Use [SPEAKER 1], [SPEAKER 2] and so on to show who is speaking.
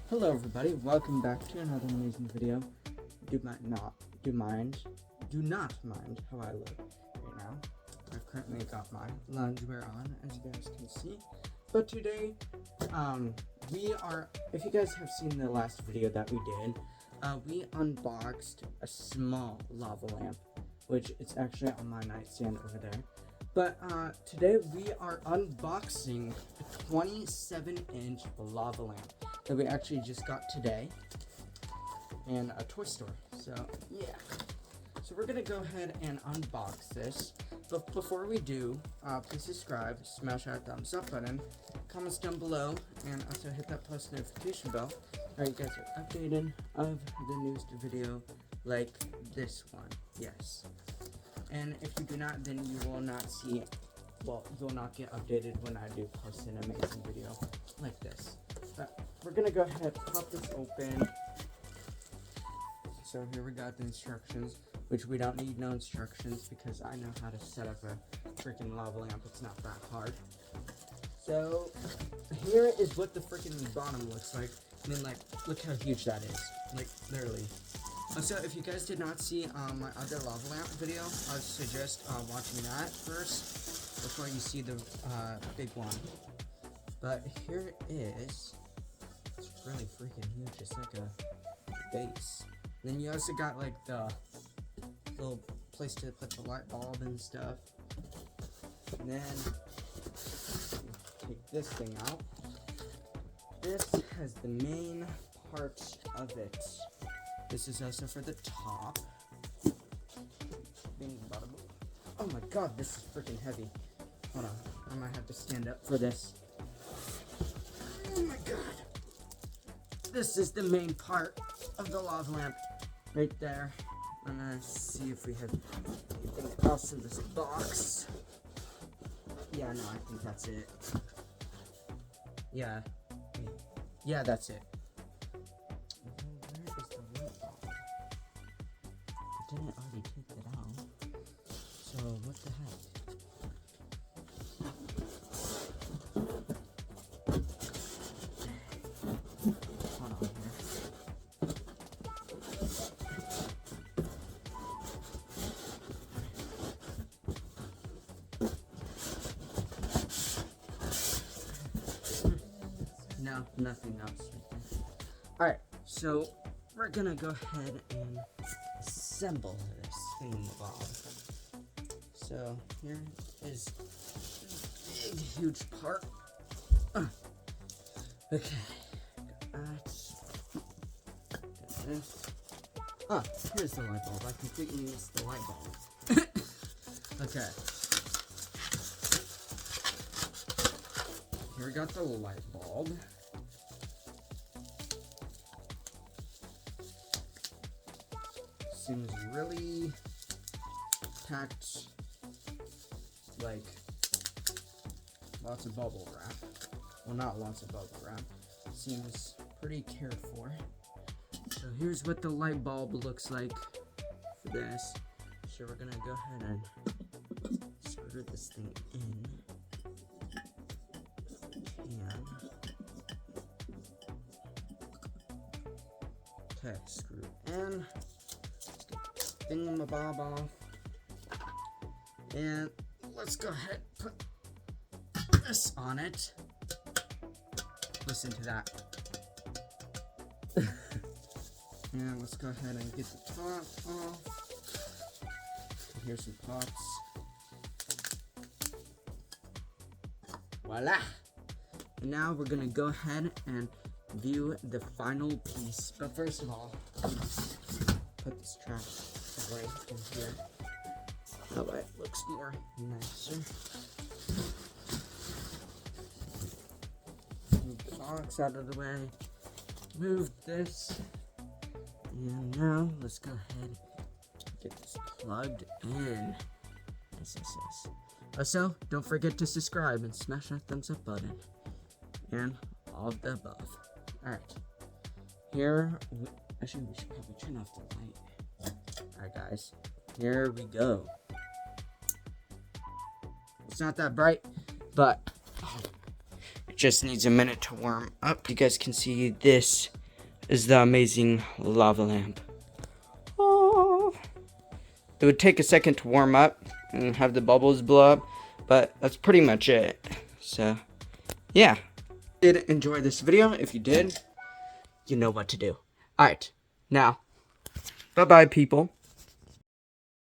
[SPEAKER 1] Hello everybody, welcome back to another amazing video. Do not mind how I look right now. I've currently got my loungewear on, as you guys can see. But today, if you guys have seen the last video that we did, we unboxed a small lava lamp, which it's actually on my nightstand over there. But today we are unboxing a 27-inch lava lamp that we actually just got today in a toy store. So yeah, so we're gonna go ahead and unbox this. But before we do, please subscribe, smash that thumbs up button, comments down below, and also hit that post notification bell. Alright, you guys are updated of the newest video like this one. Yes. And if you do not, then you will not see, well, you'll not get updated when I do post an amazing video like this. But we're gonna go ahead and pop this open. So here we got the instructions, which we don't need no instructions because I know how to set up a freaking lava lamp. It's not that hard. So here is what the freaking bottom looks like. I mean, like, look how huge that is. Like, literally. So if you guys did not see my other lava lamp video, I would suggest watching that first before you see the big one. But here it is. It's really freaking huge. It's like a base. Then you also got like the little place to put the light bulb and stuff. And then take this thing out. This has the main part of it. This is also for the top. Oh my god, this is freaking heavy. Hold on, I might have to stand up for this. Oh my god. This is the main part of the lava lamp right there. I'm gonna see if we have anything else in this box. Yeah, no, I think that's it. Yeah, that's it. Where is the light bulb? I didn't already take it out. So what the heck? Hold on here. No, nothing else right there. Alright, so we're gonna go ahead and assemble this thingamabob. So here is the big, huge part. Okay. Here's the light bulb. I completely missed the light bulb. Okay. Here we got the light bulb. Seems really packed, like lots of bubble wrap. Well, not lots of bubble wrap. Seems pretty cared for. So here's what the light bulb looks like for this. So we're gonna go ahead and screw this thing in. Okay, screw in. Thingamabob off. And let's go ahead and put this on it. Listen to that. And let's go ahead and get the top off. Here's some pops. Voila! And now we're gonna go ahead and view the final piece. But first of all, put this trash away in here. That way it looks more nicer. Move the box out of the way. Move this. And now let's go ahead and get this plugged in. Yes. Also, don't forget to subscribe and smash that thumbs up button. And all of the above. Alright. Actually, we should probably turn off the light. Alright, guys. Here we go. It's not that bright, but it just needs a minute to warm up. You guys can see this is the amazing lava lamp. Oh. It would take a second to warm up and have the bubbles blow up, but that's pretty much it. So, yeah. Did enjoy this video. If you did, you know what to do. Alright, now, bye-bye, people.